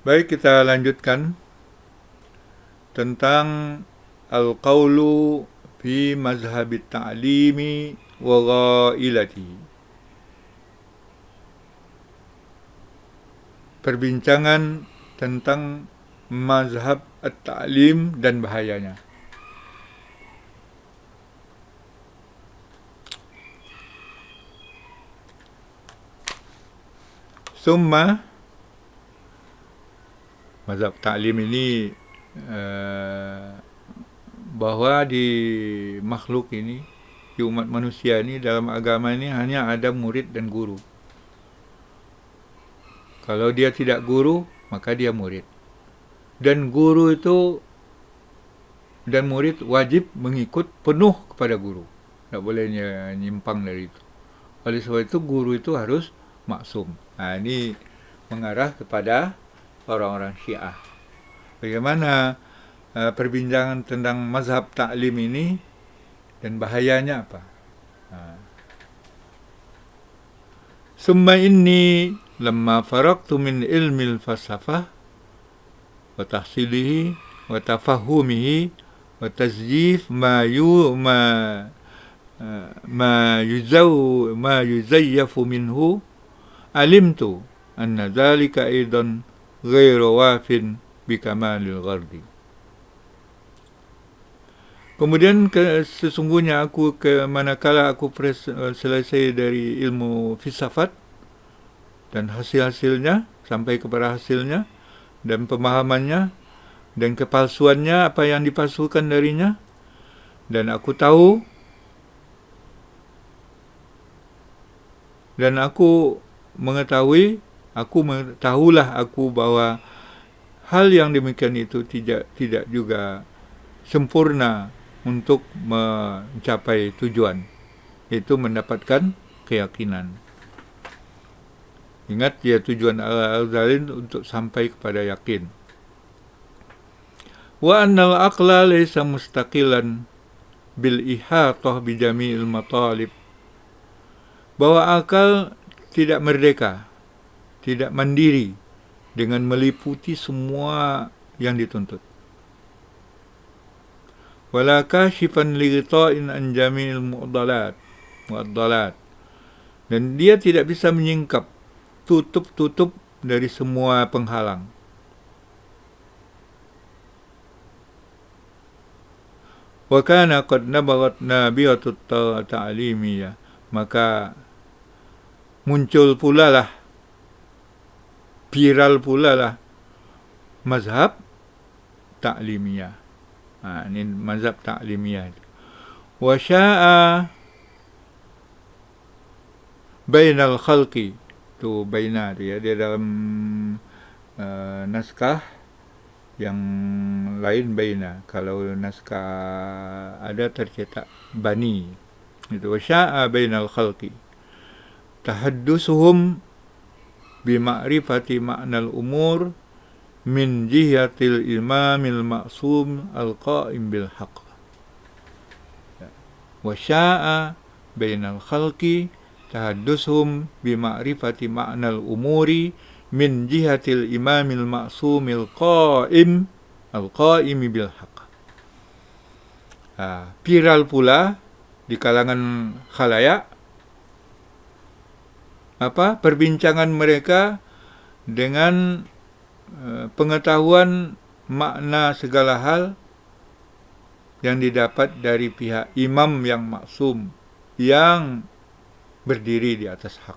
Baik, kita lanjutkan tentang al-qawlu fi mazhabit ta'limi wa ghailati. Perbincangan tentang mazhab at-ta'lim dan bahayanya. Summa, mazhab ta'lim ini bahwa di makhluk ini, di umat manusia ini, dalam agama ini hanya ada murid dan guru. Kalau dia tidak guru, maka dia murid. Dan guru itu dan murid wajib mengikut penuh kepada guru. Tidak boleh nyimpang dari itu. Oleh sebab itu guru itu harus maksum. Nah, ini mengarah kepada orang-orang Syiah. Bagaimana perbincangan tentang mazhab ta'lim ini dan bahayanya apa? Summa inni lamma faraqtu min ilmil falsafah wa tahsilihi wa tafahumihi wa tazyif ma yuzayyafu minhu, alimtu anna dhalika aidan ghairu wafin bikamalil ghardi. Kemudian sesungguhnya manakala aku selesai dari ilmu filsafat dan hasil-hasilnya, sampai kepada hasilnya dan pemahamannya dan kepalsuannya, apa yang dipalsukan darinya, dan aku tahu dan aku tahulah aku bahwa hal yang demikian itu tidak juga sempurna untuk mencapai tujuan, yaitu mendapatkan keyakinan. Ingat ya, tujuan Al-Ghazali untuk sampai kepada yakin. Wa annal aqla laysa mustaqilan bil ihatah bi jami'il matalib. Bahwa akal tidak merdeka, tidak mandiri dengan meliputi semua yang dituntut. Wala kashifan li ghita'in an jami'il mu'dalat. Dan dia tidak bisa menyingkap, tutup dari semua penghalang. Wa kana qad nabagat nabiyatut ta'limiyah, maka muncul pula lah, viral pula lah mazhab ta'limiyah. Ini mazhab ta'limiyah. Wa sya'a bainal khalqi, itu baina ya, dia dalam naskah yang lain baina. Kalau naskah ada tercetak bani, itu wa sya'a bainal khalqi tahaddusuhum bima'rifati ma'nal umur min jihatil imamil ma'sum al-qa'im bil haqq. Wa sya'a bainal khalqi tahaddusuhum bima'rifati ma'nal umuri min jihatil imamil ma'sumil al-qa'im bil haqq. Viral pula di kalangan khalayak perbincangan mereka dengan pengetahuan makna segala hal yang didapat dari pihak imam yang maksum, yang berdiri di atas hak.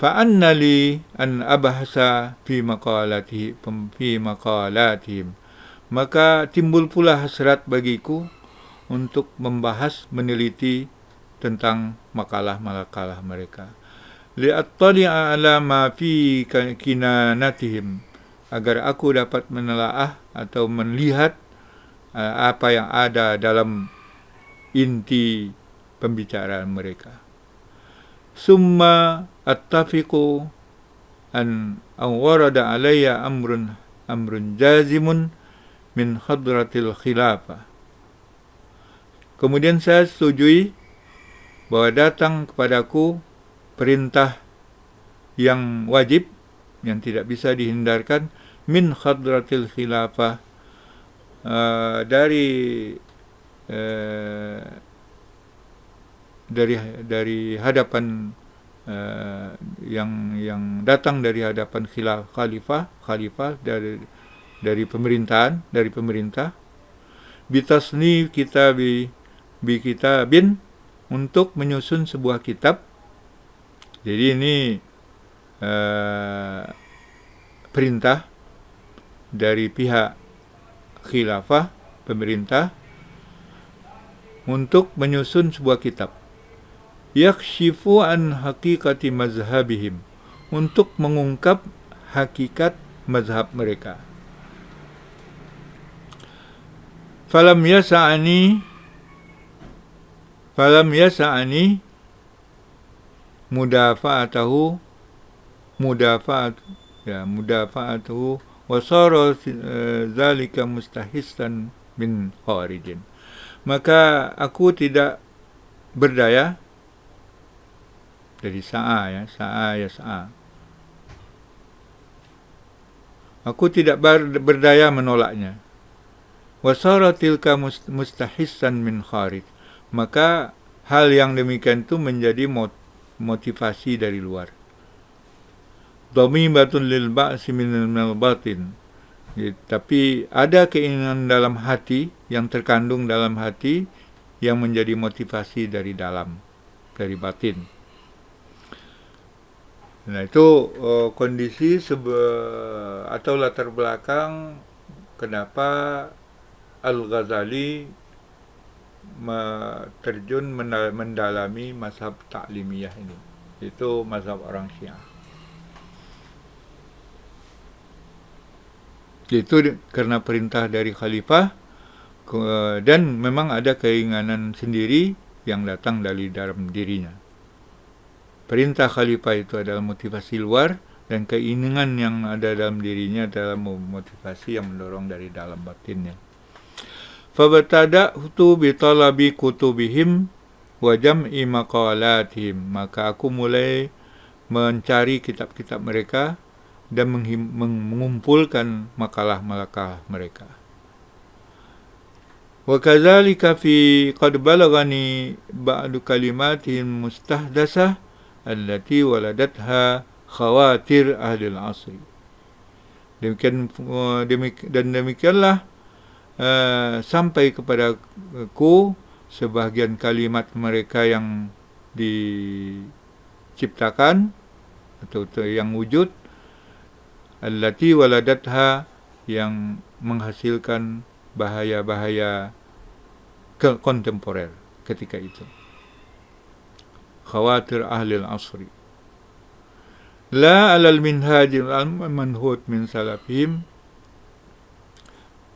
Fa'anna li an abahasa fi maqalatihim, maka timbul pula hasrat bagiku untuk membahas, meneliti tentang makalah-makalah mereka. Li'attali'a ala ma fi kinanatihim, agar aku dapat menelaah atau melihat apa yang ada dalam inti pembicaraan mereka. Summa attafiqu an warada alayya amrun jazimun min hadratil khilafah. Kemudian saya setujui bahwa datang kepadaku perintah yang wajib, yang tidak bisa dihindarkan, min khadratil khilafah, dari uh, dari hadapan, yang datang dari hadapan khalifah dari pemerintah, bitasni bi kitabin, untuk menyusun sebuah kitab. Jadi ini perintah dari pihak khilafah, pemerintah, untuk menyusun sebuah kitab. Yakshifu an haqiqati mazhabihim, untuk mengungkap hakikat mazhab mereka. Falam yasa'ani mudafa'atuhu wa sara zalika mustahissan min kharijin. Maka aku tidak berdaya, dari sa'a. Aku tidak berdaya menolaknya. Wasara tilka mustahissan min kharij. Maka hal yang demikian itu menjadi motivasi dari luar. Dhamimatun lil ba'si minal batin. Tapi ada keinginan dalam hati, yang terkandung dalam hati, yang menjadi motivasi dari dalam, dari batin. Nah, itu kondisi atau latar belakang kenapa Al-Ghazali terjun mendalami mazhab ta'limiyah ini. Itu mazhab orang Syiah. Itu karena perintah dari khalifah, dan memang ada keinginan sendiri yang datang dari dalam dirinya. Perintah khalifah itu adalah motivasi luar, dan keinginan yang ada dalam dirinya adalah motivasi yang mendorong dari dalam batinnya. Fabtada'tu bi talabi kutubihim wa jam'i maqalatihim. Maka aku mulai mencari kitab-kitab mereka dan mengumpulkan makalah-makalah mereka. Wa kadzalika fi qad balagani ba'du kalimatihim mustahdasah allati waladatha khawatir ahli al-asri. Demikianlah sampai kepadaku sebahagian kalimat mereka yang diciptakan atau yang wujud, allati waladatha, yang menghasilkan bahaya-bahaya kontemporer ketika itu. Khawatir ahli al-asri. La alal minhajil al-manhud min salafihim,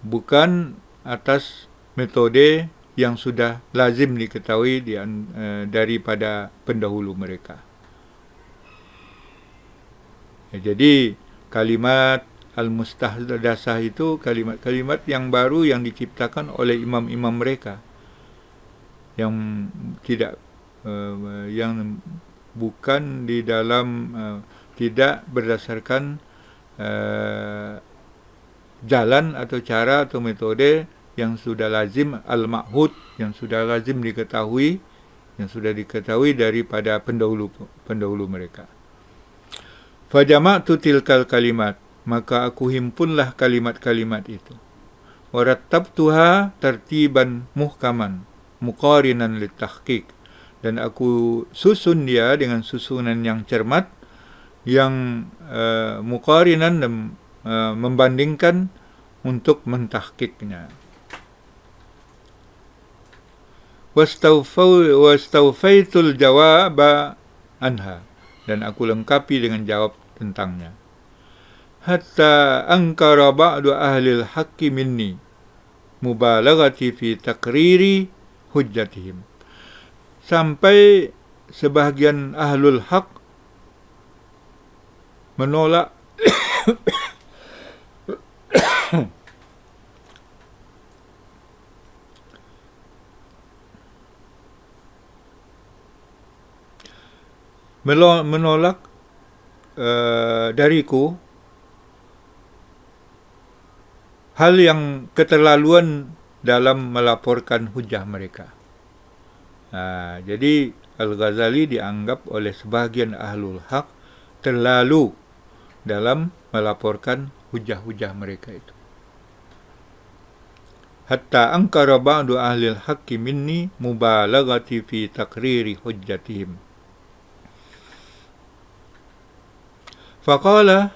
bukan atas metode yang sudah lazim diketahui daripada pendahulu mereka. Jadi kalimat al-mustahdasah itu kalimat-kalimat yang baru yang diciptakan oleh imam-imam mereka, yang tidak yang bukan di dalam tidak berdasarkan jalan atau cara atau metode yang sudah lazim al-ma'hud, yang sudah lazim diketahui, yang sudah diketahui daripada pendahulu mereka. Fajama'tu tilkal kalimat, maka aku himpunlah kalimat-kalimat itu. Warattabtuha tartiban muhkaman muqarinan litahqiq, dan aku susun dia dengan susunan yang cermat, yang muqarinan, dan membandingkan untuk mentahqiqnya. Wastawfaitul jawaba anha, dan aku lengkapi dengan jawab tentangnya. Hatta ankara ba'du ahlil haqqi minni mubalaghati fi takriri hujjatihim, sampai sebahagian ahlul haq menolak menolak dariku hal yang keterlaluan dalam melaporkan hujah mereka. Jadi Al-Ghazali dianggap oleh sebagian ahlul haq terlalu dalam melaporkan hujah-hujah mereka itu. Hatta angkara ba'du ahlil haqqi minni mubalaghati fi takriri hujjatihim. Faqala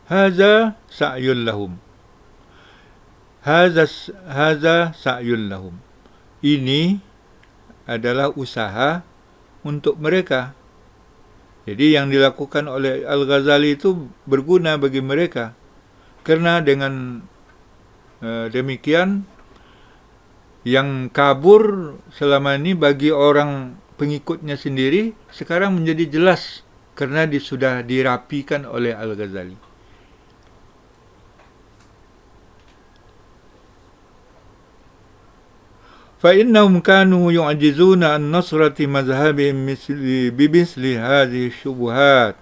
hadza sa'yul lahum. Hadza sa'yul lahum. Ini adalah usaha untuk mereka. Jadi yang dilakukan oleh Al-Ghazali itu berguna bagi mereka. Karena dengan demikian yang kabur selama ini bagi orang pengikutnya sendiri sekarang menjadi jelas karena sudah dirapikan oleh Al-Ghazali. فإنهم كانوا يعجزون عن نصرة مذهبهم بمثل هذه الشبهات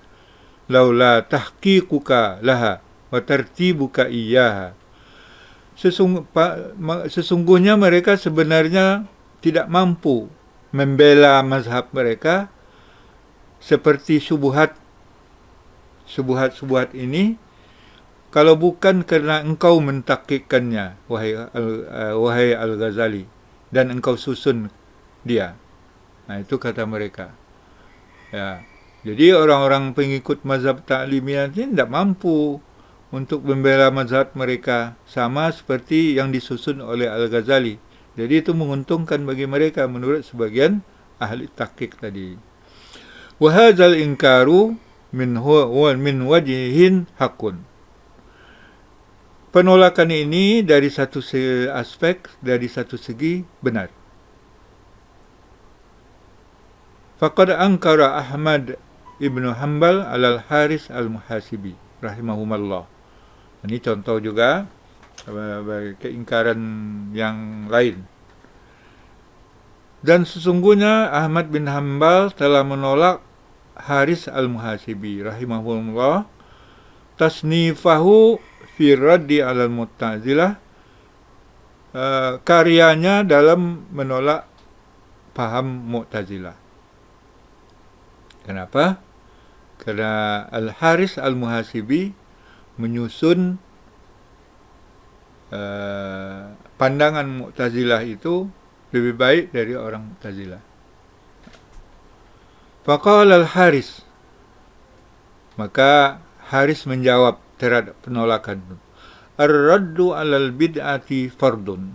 لولا تحقيقك لها وترتيبك إياها. Sesungguhnya mereka sebenarnya tidak mampu membela mazhab mereka seperti syubhat ini kalau bukan karena engkau mentakikkannya, wahai Al-Ghazali, dan engkau susun dia. Itu kata mereka. Ya. Jadi orang-orang pengikut mazhab Ta'limiyah ini tidak mampu untuk membela mazhab mereka sama seperti yang disusun oleh Al-Ghazali. Jadi itu menguntungkan bagi mereka menurut sebagian ahli tahqiq tadi. Wa hadzal inkaru min wajhin haqqun. Penolakan ini dari satu aspek, dari satu segi benar. Faqad ankara Ahmad ibnu Hanbal alal Haris al-Muhasibi rahimahumallah. Ini contoh juga keingkaran yang lain. Dan sesungguhnya Ahmad bin Hanbal telah menolak Haris al-Muhasibi rahimahullah tasnifahu fi raddi alal Mu'tazilah, karyanya dalam menolak paham Mu'tazilah. Kenapa? Karena Al-Haris Al-Muhasibi menyusun pandangan Mu'tazilah itu lebih baik dari orang Mu'tazilah. Faqala Al-Haris, maka Haris menjawab terhadap penolakan itu. Ar-raddu alal bid'ati fardun.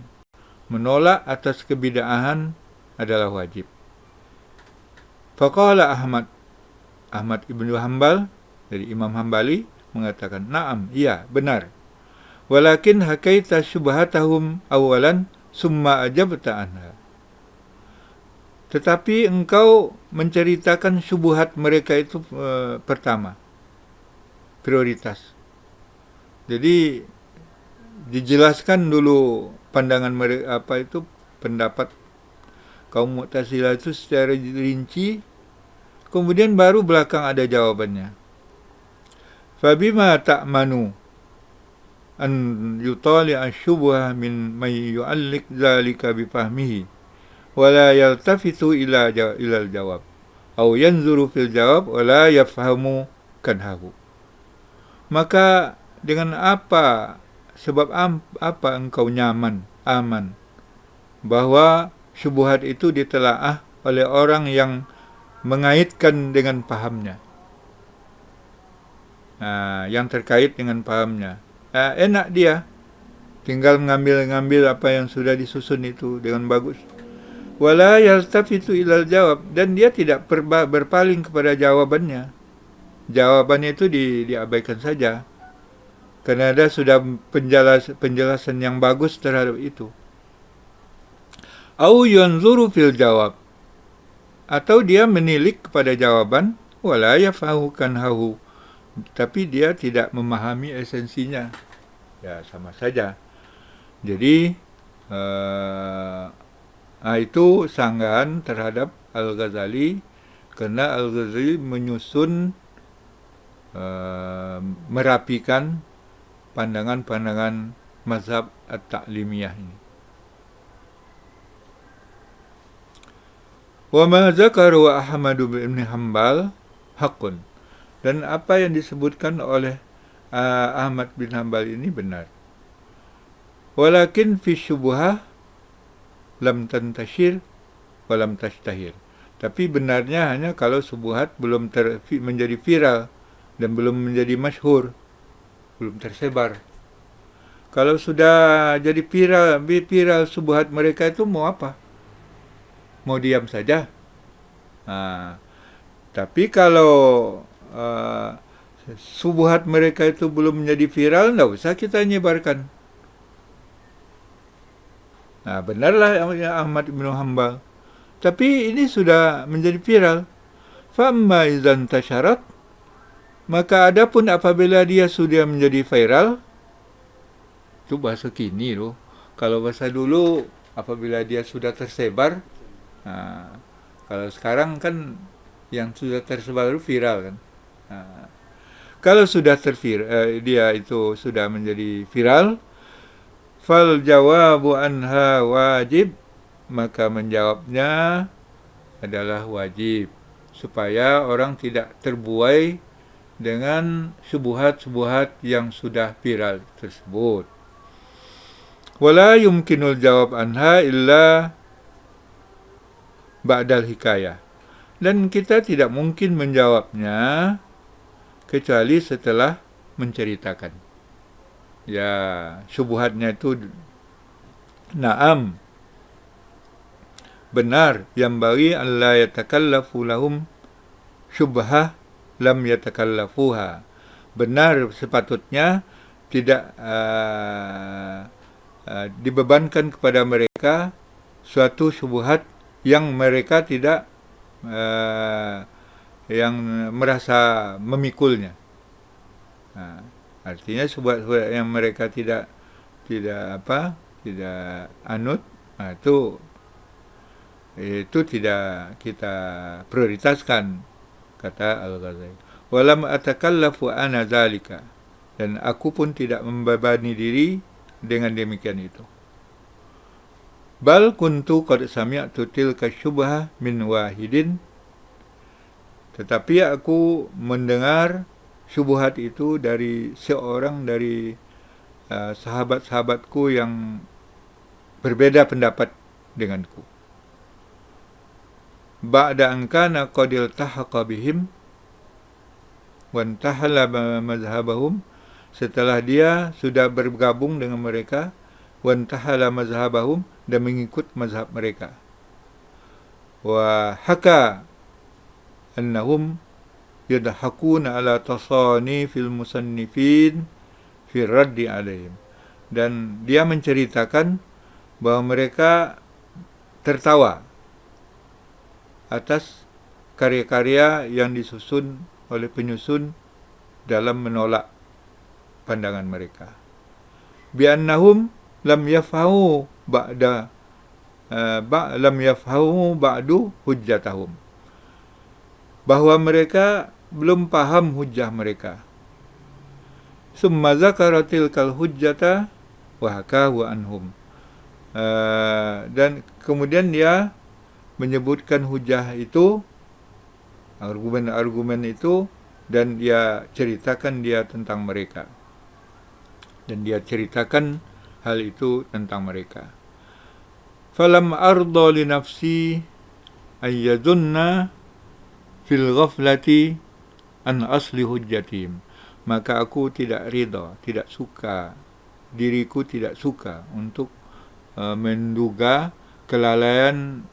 Menolak atas kebid'ahan adalah wajib. Faqala Ahmad ibnu Hanbal, dari Imam Hambali, mengatakan, na'am, iya, benar. Walakin hakaita syubhatahum awalan summa ajabta anha. Tetapi engkau menceritakan syubhat mereka itu pertama, prioritas. Jadi dijelaskan dulu pandangan mereka, pendapat kaum Mu'tazilah itu secara rinci, kemudian baru belakang ada jawabannya. Fabima ta'manu an yutali'a syubhah min may yu'allik dzalika bifahmihi wa la yaltafitu ila al-jawab aw yanzuru fil jawab wa la yafhamu kanhahu. Maka dengan sebab apa engkau aman bahwa syubhat itu ditelaah oleh orang yang mengaitkan dengan pahamnya, yang terkait dengan pahamnya. Enak dia tinggal ngambil apa yang sudah disusun itu dengan bagus. Wala yaltafitu ilal jawab, dan dia tidak berpaling kepada jawabannya. Jawabannya itu diabaikan saja. Karena ada sudah penjelasan yang bagus terhadap itu. Au yanzuru fil jawab, atau dia menilik kepada jawaban, wala yafahu kanhahu, tapi dia tidak memahami esensinya. Ya, sama saja. Jadi itu sanggahan terhadap Al-Ghazali, karena Al-Ghazali menyusun merapikan pandangan-pandangan mazhab at-ta'limiyah ini. Wa ma zakaru Ahmad bin Hanbal haqqun. Dan apa yang disebutkan oleh Ahmad bin Hanbal ini benar. Walakin fi syubhah lam tantashir wa lam tashtahir. Tapi benarnya hanya kalau syubhat belum menjadi viral dan belum menjadi masyhur, belum tersebar. Kalau sudah jadi viral syubhat mereka itu mau apa? Mau diam saja. Tapi kalau syubhat mereka itu belum menjadi viral, tidak usah kita nyebarkan. Benarlah Ahmad bin Hanbal. Tapi ini sudah menjadi viral. Famma idzan tasyarat, maka adapun apabila dia sudah menjadi viral, itu bahasa kini loh. Kalau bahasa dulu apabila dia sudah tersebar, kalau sekarang kan yang sudah tersebar itu viral kan. Kalau sudah dia itu sudah menjadi viral, fal jawabu anha wajib, maka menjawabnya adalah wajib, supaya orang tidak terbuai dengan syubhat-syubhat yang sudah viral tersebut. Wala yumkinul jawab anha illa ba'dal hikayah. Dan kita tidak mungkin menjawabnya kecuali setelah menceritakan. Ya, syubhatnya itu na'am, benar, yang bagi Allah yatakallafu lahum syubhah lam yatakallafuha. Benar, sepatutnya tidak dibebankan kepada mereka suatu syubhat yang mereka tidak yang merasa memikulnya. Artinya syubhat yang mereka tidak anut, itu tidak kita prioritaskan, kata Al-Ghazali. Walam atakallafu ana zalika, dan aku pun tidak membebani diri dengan demikian itu. Bal kuntu qad sami'tu tilka syubhah min wahidin, tetapi aku mendengar syubhat itu dari seorang dari sahabat-sahabatku yang berbeda pendapat denganku. Ba'da an kana qad iltahaqa bihim wa intahala mazhabahum, setelah dia sudah bergabung dengan mereka, wa intahala mazhabahum, dan mengikut mazhab mereka. Wa haka annahum yadhakuna ala tasani fil musannifin fi raddi alaihim, dan dia menceritakan bahwa mereka tertawa atas karya-karya yang disusun oleh penyusun dalam menolak pandangan mereka. Bi'annahum lam yafhamu ba'du hujjatahum, bahwa mereka belum paham hujjah mereka. Summa zakara tilkal hujjata wa hakahu anhum, dan kemudian dia menyebutkan hujah itu, argumen-argumen itu, dan dia ceritakan dia tentang mereka, dan dia ceritakan hal itu tentang mereka. Falam arda li nafsi ayyadunna fil ghaflati an asli hujjatim, maka aku tidak ridha, tidak suka, diriku tidak suka untuk menduga kelalaian,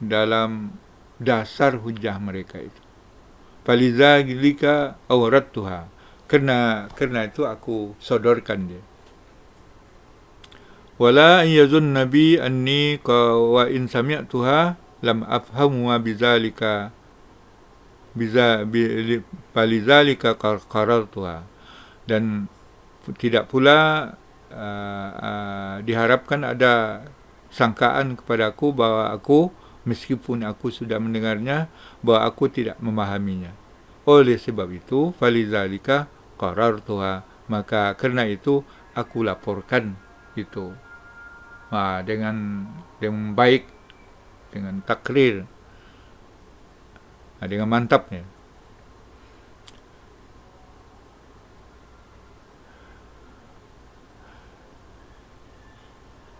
dalam dasar hujah mereka itu. Falizalika awrattuha, karena itu aku sodorkan dia. Wala yazun nabi anni wa in sami'tuha lam afhamu bizalika falizalika qarartuha, dan tidak pula diharapkan ada sangkaan kepadaku bahwa aku meskipun aku sudah mendengarnya, bahwa aku tidak memahaminya. Oleh sebab itu, falizalika qarartuha, maka karena itu aku laporkan itu. Dengan baik, dengan takrir, dengan mantapnya.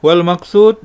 Wal maksud